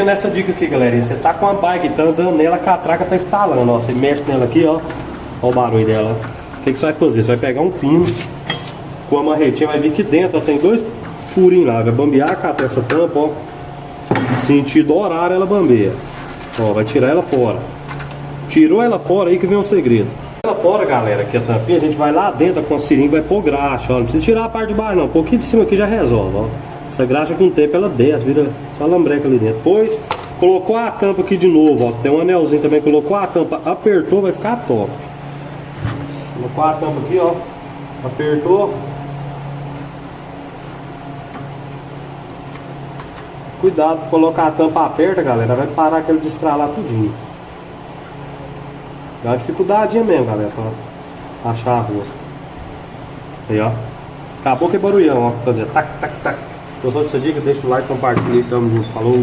Nessa dica aqui, galerinha, você tá com a bike, tá andando nela, a catraca tá instalando, ó. Você mexe nela aqui, ó. Ó o barulho dela. O que você vai fazer? Você vai pegar um pino com a marretinha, vai vir aqui dentro, ó, tem dois furinhos lá, vai bambear essa tampa, ó. Sentido horário ela bambeia. Ó, vai tirar ela fora. Tirou ela fora, aí que vem o segredo. Ela fora, galera, aqui a tampinha, a gente vai lá dentro com a seringa, vai pôr graxa, ó. Não precisa tirar a parte de baixo não, um pouquinho de cima aqui já resolve, ó. Essa graxa com o tempo ela desce, vira só lambreca ali dentro. Depois, colocou a tampa aqui de novo, ó. Tem um anelzinho também, colocou a tampa, apertou, vai ficar top. Colocou a tampa aqui, ó. Apertou. Cuidado pra colocar a tampa aperta, galera. Vai parar aquele de estralar tudinho. Dá uma dificuldade mesmo, galera, pra achar a rosca. Aí, ó. Acabou que é barulhão, ó. Quer dizer, tac, tac, tac. Gostou dessa dica? Deixa o like, compartilha, tamo junto. Falou!